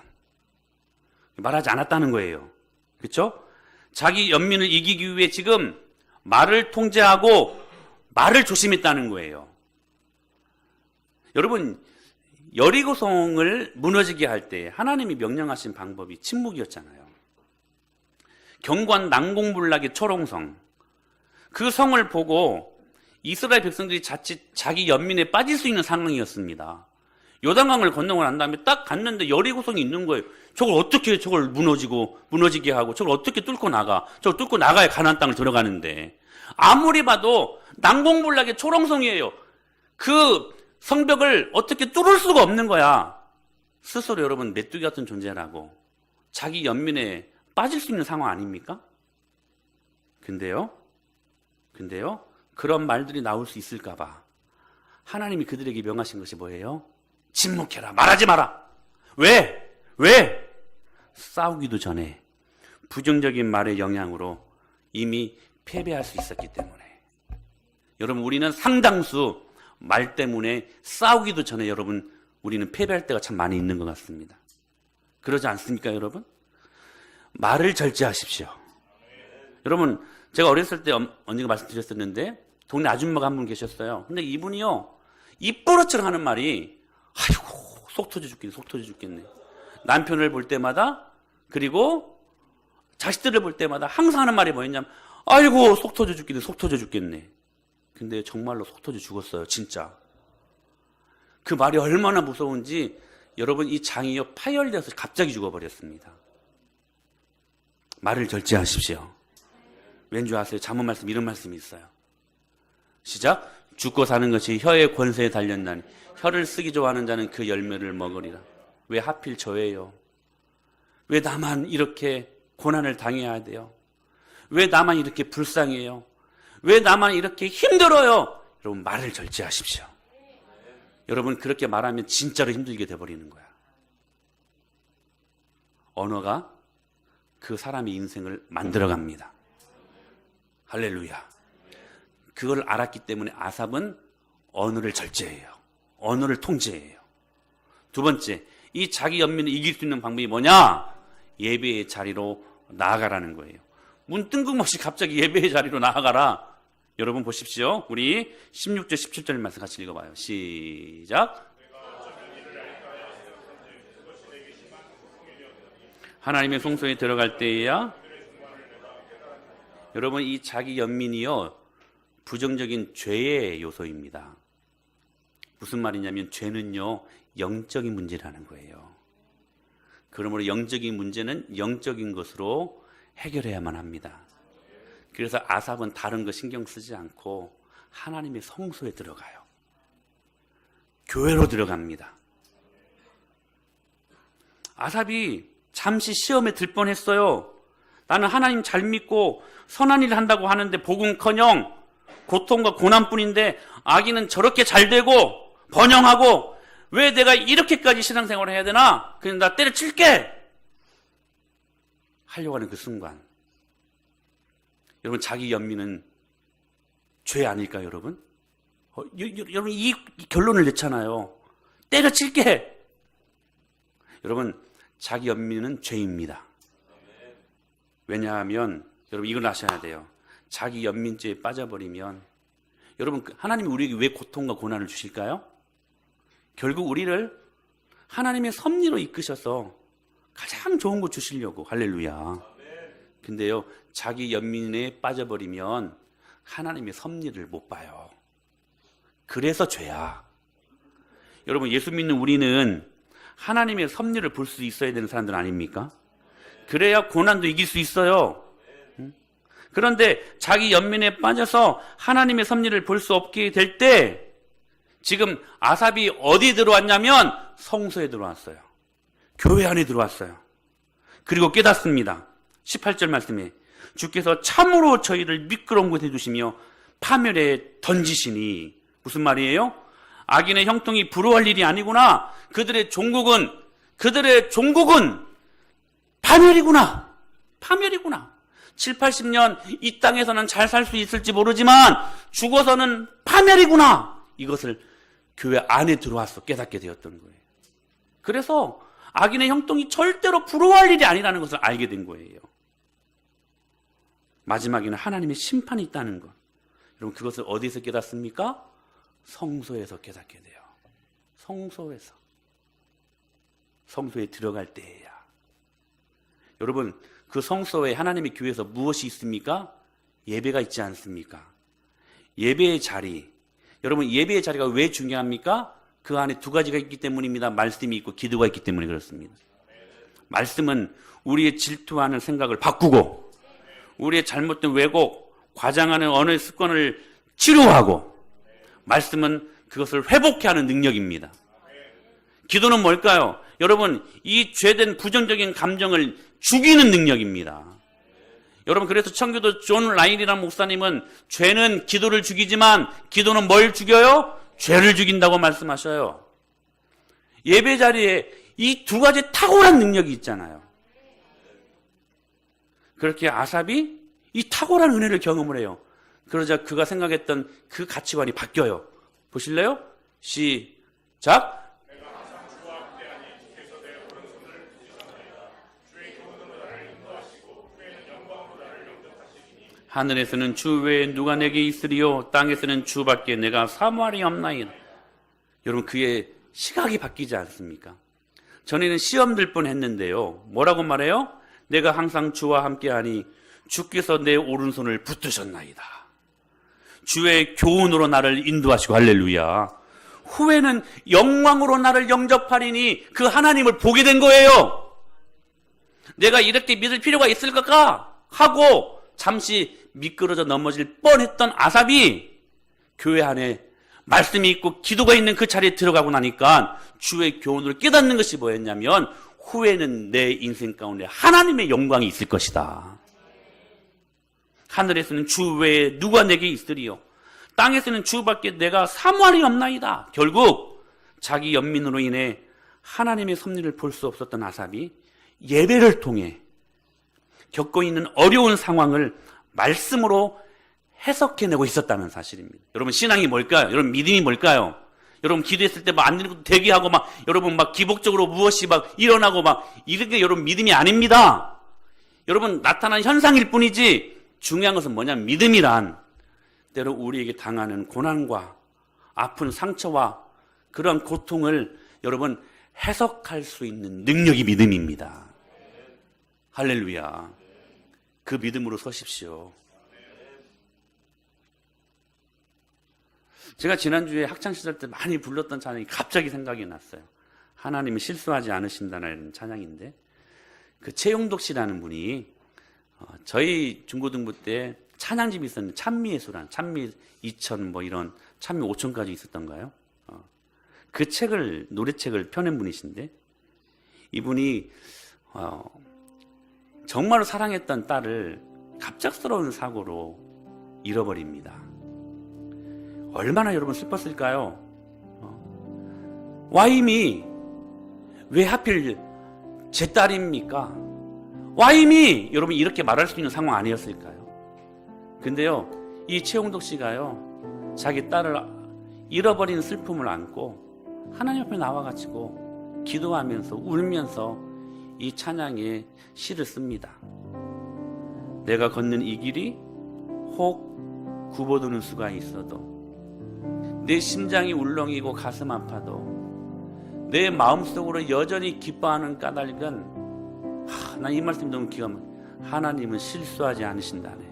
Speaker 1: 말하지 않았다는 거예요. 그렇죠? 자기 연민을 이기기 위해 지금 말을 통제하고 말을 조심했다는 거예요. 여러분 여리고성을 무너지게 할 때 하나님이 명령하신 방법이 침묵이었잖아요. 경관 난공불락의 초롱성. 그 성을 보고 이스라엘 백성들이 자칫 자기 연민에 빠질 수 있는 상황이었습니다. 요단강을 건너고 난 다음에 딱 갔는데 여리고성이 있는 거예요. 저걸 어떻게 저걸 무너지게 하고 저걸 어떻게 뚫고 나가? 저걸 뚫고 나가야 가나안 땅을 들어가는데 아무리 봐도 난공불락의 초롱성이에요. 그 성벽을 어떻게 뚫을 수가 없는 거야. 스스로 여러분 메뚜기 같은 존재라고 자기 연민에 빠질 수 있는 상황 아닙니까? 근데요 그런 말들이 나올 수 있을까 봐 하나님이 그들에게 명하신 것이 뭐예요? 침묵해라. 말하지 마라. 왜? 싸우기도 전에 부정적인 말의 영향으로 이미 패배할 수 있었기 때문에. 여러분 우리는 상당수 말 때문에 싸우기도 전에 여러분 우리는 패배할 때가 참 많이 있는 것 같습니다. 그러지 않습니까 여러분? 말을 절제하십시오. 여러분 제가 어렸을 때 언니가 말씀드렸었는데 동네 아줌마가 한 분 계셨어요. 근데 이분이요 입버릇처럼 하는 말이 아이고 속 터져 죽겠네. 남편을 볼 때마다 그리고 자식들을 볼 때마다 항상 하는 말이 뭐였냐면 아이고 속 터져 죽겠네. 근데 정말로 속 터져 죽었어요. 진짜. 그 말이 얼마나 무서운지 여러분 이 장이요 파열되어서 갑자기 죽어버렸습니다. 말을 절제하십시오. 왠지 아세요? 잠언 말씀 이런 말씀이 있어요. 시작. 죽고 사는 것이 혀의 권세에 달렸나니 혀를 쓰기 좋아하는 자는 그 열매를 먹으리라. 왜 하필 저예요? 왜 나만 이렇게 고난을 당해야 돼요? 왜 나만 이렇게 불쌍해요? 왜 나만 이렇게 힘들어요? 여러분, 말을 절제하십시오. 여러분, 그렇게 말하면 진짜로 힘들게 돼버리는 거야. 언어가 그 사람의 인생을 만들어갑니다. 할렐루야. 그걸 알았기 때문에 아삽은 언어를 절제해요. 언어를 통제해요. 두 번째, 이 자기 연민을 이길 수 있는 방법이 뭐냐? 예배의 자리로 나아가라는 거예요. 문 뜬금없이 갑자기 예배의 자리로 나아가라. 여러분 보십시오. 우리 16절 17절 말씀 같이 읽어봐요. 시작. 하나님의 성소에 들어갈 때에야 여러분, 이 자기 연민이요, 부정적인 죄의 요소입니다. 무슨 말이냐면 죄는요, 영적인 문제라는 거예요. 그러므로 영적인 문제는 영적인 것으로 해결해야만 합니다. 그래서 아삽은 다른 거 신경 쓰지 않고 하나님의 성소에 들어가요. 교회로 들어갑니다. 아삽이 잠시 시험에 들 뻔했어요. 나는 하나님 잘 믿고 선한 일을 한다고 하는데 복음커녕 고통과 고난뿐인데 아기는 저렇게 잘 되고 번영하고 왜 내가 이렇게까지 신앙생활을 해야 되나? 그냥 나 때려칠게! 하려고 하는 그 순간, 여러분, 자기 연민은 죄 아닐까요, 여러분? 여러분, 이 결론을 냈잖아요. 때려칠게! 여러분, 자기 연민은 죄입니다. 왜냐하면 여러분, 이걸 아셔야 돼요. 자기 연민죄에 빠져버리면, 여러분, 하나님이 우리에게 왜 고통과 고난을 주실까요? 결국 우리를 하나님의 섭리로 이끄셔서 가장 좋은 거 주시려고. 할렐루야. 근데요, 자기 연민에 빠져버리면 하나님의 섭리를 못 봐요. 그래서 죄야. 여러분, 예수 믿는 우리는 하나님의 섭리를 볼 수 있어야 되는 사람들 아닙니까? 그래야 고난도 이길 수 있어요. 그런데 자기 연민에 빠져서 하나님의 섭리를 볼 수 없게 될 때, 지금 아삽이 어디 들어왔냐면 성소에 들어왔어요. 교회 안에 들어왔어요. 그리고 깨닫습니다. 18절 말씀에 주께서 참으로 저희를 미끄러운 곳에 두시며 파멸에 던지시니, 무슨 말이에요? 악인의 형통이 부러워할 일이 아니구나. 그들의 종국은 파멸이구나. 파멸이구나. 7, 80년 이 땅에서는 잘 살 수 있을지 모르지만 죽어서는 파멸이구나. 이것을 교회 안에 들어와서 깨닫게 되었던 거예요. 그래서 악인의 형통이 절대로 부러워할 일이 아니라는 것을 알게 된 거예요. 마지막에는 하나님의 심판이 있다는 것. 여러분, 그것을 어디서 깨닫습니까? 성소에서 깨닫게 돼요. 성소에 들어갈 때에야. 여러분, 그 성소에 하나님의 교회에서 무엇이 있습니까? 예배가 있지 않습니까? 예배의 자리. 여러분, 예배의 자리가 왜 중요합니까? 그 안에 두 가지가 있기 때문입니다. 말씀이 있고 기도가 있기 때문에 그렇습니다. 말씀은 우리의 질투하는 생각을 바꾸고, 우리의 잘못된 왜곡, 과장하는 언어의 습관을 치료하고, 말씀은 그것을 회복케 하는 능력입니다. 기도는 뭘까요? 여러분, 이 죄된 부정적인 감정을 죽이는 능력입니다. 여러분, 그래서 청교도 존 라인이라는 목사님은 죄는 기도를 죽이지만 기도는 뭘 죽여요? 죄를 죽인다고 말씀하셔요. 예배 자리에 이 두 가지 탁월한 능력이 있잖아요. 그렇게 아삽이 이 탁월한 은혜를 경험을 해요. 그러자 그가 생각했던 그 가치관이 바뀌어요. 보실래요? 시작. 하늘에서는 주 외에 누가 내게 있으리요? 땅에서는 주밖에 내가 사모하리 없나이다. 여러분, 그의 시각이 바뀌지 않습니까? 전에는 시험 들 뻔했는데요. 뭐라고 말해요? 내가 항상 주와 함께하니 주께서 내 오른손을 붙드셨나이다. 주의 교훈으로 나를 인도하시고, 할렐루야. 후에는 영광으로 나를 영접하리니 그 하나님을 보게 된 거예요. 내가 이렇게 믿을 필요가 있을까 하고 잠시 미끄러져 넘어질 뻔했던 아삽이 교회 안에 말씀이 있고 기도가 있는 그 자리에 들어가고 나니까 주의 교훈을 깨닫는 것이 뭐였냐면, 후에는 내 인생 가운데 하나님의 영광이 있을 것이다. 하늘에서는 주 외에 누가 내게 있으리요? 땅에서는 주밖에 내가 사모할이 없나이다. 결국 자기 연민으로 인해 하나님의 섭리를 볼 수 없었던 아삽이 예배를 통해 겪고 있는 어려운 상황을 말씀으로 해석해내고 있었다는 사실입니다. 여러분, 신앙이 뭘까요? 여러분, 믿음이 뭘까요? 여러분, 기도했을 때 막 안 되는 것도 대기하고 막 여러분 막 기복적으로 무엇이 막 일어나고 막 이런 게 여러분 믿음이 아닙니다. 여러분, 나타난 현상일 뿐이지 중요한 것은 뭐냐면 믿음이란 때로 우리에게 당하는 고난과 아픈 상처와 그런 고통을 여러분 해석할 수 있는 능력이 믿음입니다. 할렐루야. 그 믿음으로 서십시오. 제가 지난주에 학창시절 때 많이 불렀던 찬양이 갑자기 생각이 났어요. 하나님이 실수하지 않으신다는 찬양인데, 그 최용덕 씨라는 분이 저희 중고등부 때 찬양집이 있었는데, 찬미예수란, 찬미 2000 뭐 이런 찬미 5000까지 있었던가요? 그 책을, 노래책을 펴낸 분이신데, 이분이 정말로 사랑했던 딸을 갑작스러운 사고로 잃어버립니다. 얼마나 여러분 슬펐을까요? 와임이 왜 하필 제 딸입니까? 와임이 여러분 이렇게 말할 수 있는 상황 아니었을까요? 근데요, 이 최용덕 씨가요, 자기 딸을 잃어버린 슬픔을 안고 하나님 앞에 나와가지고 기도하면서 울면서 이 찬양에 시를 씁니다. 내가 걷는 이 길이 혹 굽어드는 수가 있어도, 내 심장이 울렁이고 가슴 아파도, 내 마음속으로 여전히 기뻐하는 까닭은, 난 이 말씀 너무 기가 막혀. 하나님은 실수하지 않으신다네.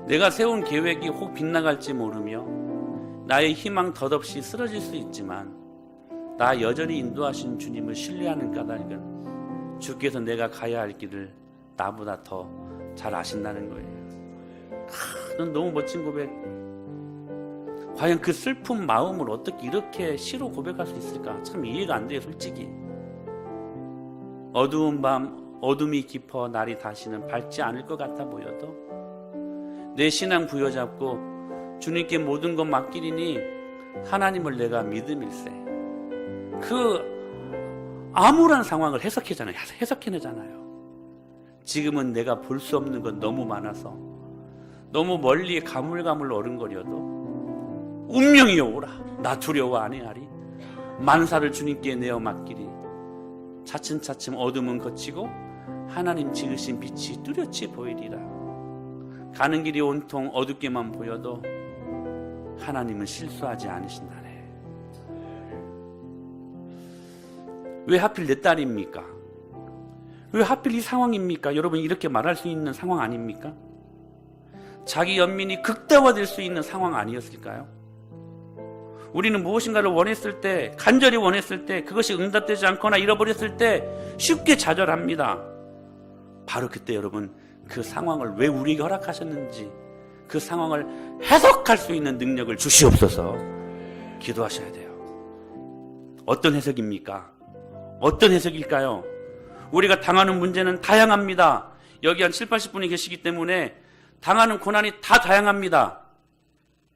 Speaker 1: 내가 세운 계획이 혹 빗나갈지 모르며 나의 희망 덧없이 쓰러질 수 있지만, 나 여전히 인도하신 주님을 신뢰하는 까닭은 주께서 내가 가야 할 길을 나보다 더 잘 아신다는 거예요. 넌 너무 멋진 고백. 과연 그 슬픈 마음을 어떻게 이렇게 시로 고백할 수 있을까? 참 이해가 안 돼요, 솔직히. 어두운 밤, 어둠이 깊어 날이 다시는 밝지 않을 것 같아 보여도 내 신앙 부여잡고 주님께 모든 것 맡기리니 하나님을 내가 믿음일세. 그 암울한 상황을 해석해내잖아요. 지금은 내가 볼 수 없는 건 너무 많아서 너무 멀리 가물가물 어른거려도 운명이여 오라. 나 두려워 아니하리. 만사를 주님께 내어 맡기리. 차츰차츰 어둠은 거치고 하나님 지으신 빛이 뚜렷이 보이리라. 가는 길이 온통 어둡게만 보여도 하나님은 실수하지 않으신다네. 왜 하필 내 딸입니까? 왜 하필 이 상황입니까? 여러분, 이렇게 말할 수 있는 상황 아닙니까? 자기 연민이 극대화될 수 있는 상황 아니었을까요? 우리는 무엇인가를 원했을 때, 간절히 원했을 때, 그것이 응답되지 않거나 잃어버렸을 때 쉽게 좌절합니다. 바로 그때 여러분, 그 상황을 왜 우리에게 허락하셨는지 그 상황을 해석할 수 있는 능력을 주시옵소서. 기도하셔야 돼요. 어떤 해석입니까? 어떤 해석일까요? 우리가 당하는 문제는 다양합니다. 여기 한 7, 80분이 계시기 때문에 당하는 고난이 다 다양합니다.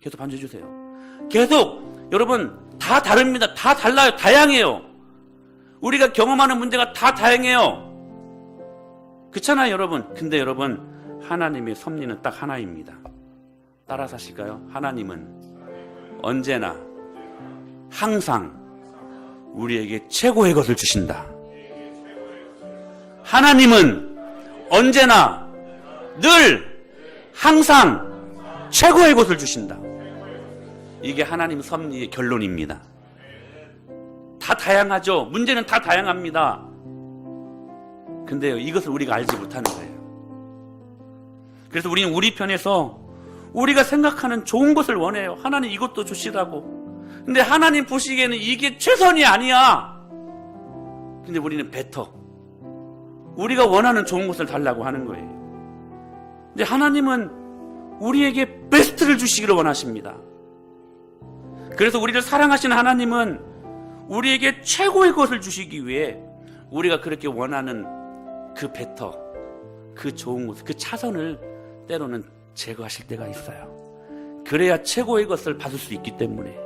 Speaker 1: 계속 반주해주세요. 계속 여러분, 다 다릅니다. 다 달라요. 다양해요. 우리가 경험하는 문제가 다 다양해요. 그렇잖아요, 여러분. 근데 여러분, 하나님의 섭리는 딱 하나입니다. 따라서 하실까요? 하나님은 언제나 항상 우리에게 최고의 것을 주신다. 하나님은 언제나 늘 항상 최고의 것을 주신다. 이게 하나님 섭리의 결론입니다. 다 다양하죠. 문제는 다 다양합니다. 근데요, 이것을 우리가 알지 못하는 거예요. 그래서 우리는 우리 편에서 우리가 생각하는 좋은 것을 원해요. 하나님 이것도 주시라고. 근데 하나님 보시기에는 이게 최선이 아니야. 근데 우리는 베터, 우리가 원하는 좋은 것을 달라고 하는 거예요. 근데 하나님은 우리에게 베스트를 주시기를 원하십니다. 그래서 우리를 사랑하시는 하나님은 우리에게 최고의 것을 주시기 위해 우리가 그렇게 원하는 그 베터, 그 좋은 모습, 그 차선을 때로는 제거하실 때가 있어요. 그래야 최고의 것을 받을 수 있기 때문에.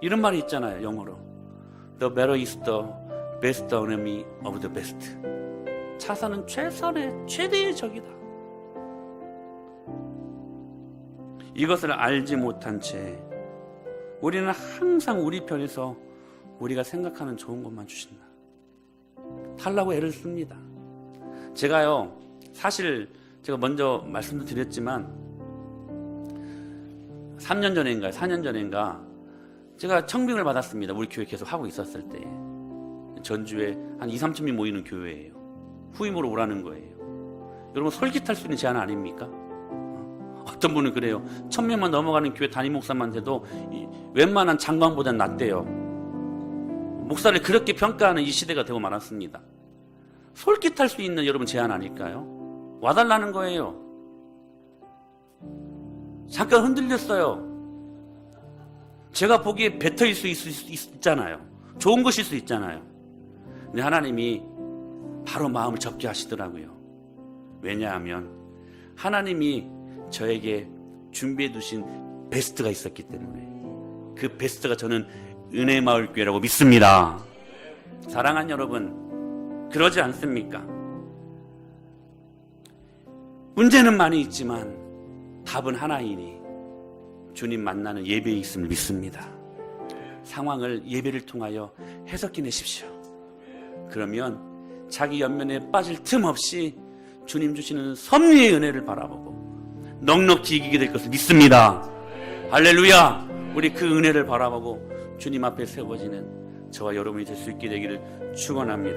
Speaker 1: 이런 말이 있잖아요, 영어로. The better is the best enemy of the best. 차선은 최선의 최대의 적이다. 이것을 알지 못한 채 우리는 항상 우리 편에서 우리가 생각하는 좋은 것만 주신다. 달라고 애를 씁니다. 제가요, 사실 제가 먼저 말씀도 드렸지만 3년 전인가 4년 전인가 제가 청빙을 받았습니다. 우리 교회 계속 하고 있었을 때. 전주에 한 2, 3천명 모이는 교회예요. 후임으로 오라는 거예요. 여러분, 솔깃할 수 있는 제안 아닙니까? 어떤 분은 그래요. 1,000명만 넘어가는 교회 담임 목사만 돼도 웬만한 장관보다 낫대요. 목사를 그렇게 평가하는 이 시대가 되고 말았습니다. 솔깃할 수 있는 여러분 제안 아닐까요? 와달라는 거예요. 잠깐 흔들렸어요. 제가 보기에 배터일 수 있잖아요. 좋은 것일 수 있잖아요. 근데 하나님이 바로 마음을 접게 하시더라고요. 왜냐하면 하나님이 저에게 준비해 두신 베스트가 있었기 때문에. 그 베스트가 저는 은혜마을교회라고 믿습니다. 사랑하는 여러분, 그러지 않습니까? 문제는 많이 있지만 답은 하나이니 주님 만나는 예배에 있음을 믿습니다. 상황을 예배를 통하여 해석해 내십시오. 그러면 자기 연면에 빠질 틈 없이 주님 주시는 섭리의 은혜를 바라보고 넉넉히 이기게 될 것을 믿습니다. 할렐루야! 우리 그 은혜를 바라보고 주님 앞에 세워지는 저와 여러분이 될 수 있게 되기를 축원합니다.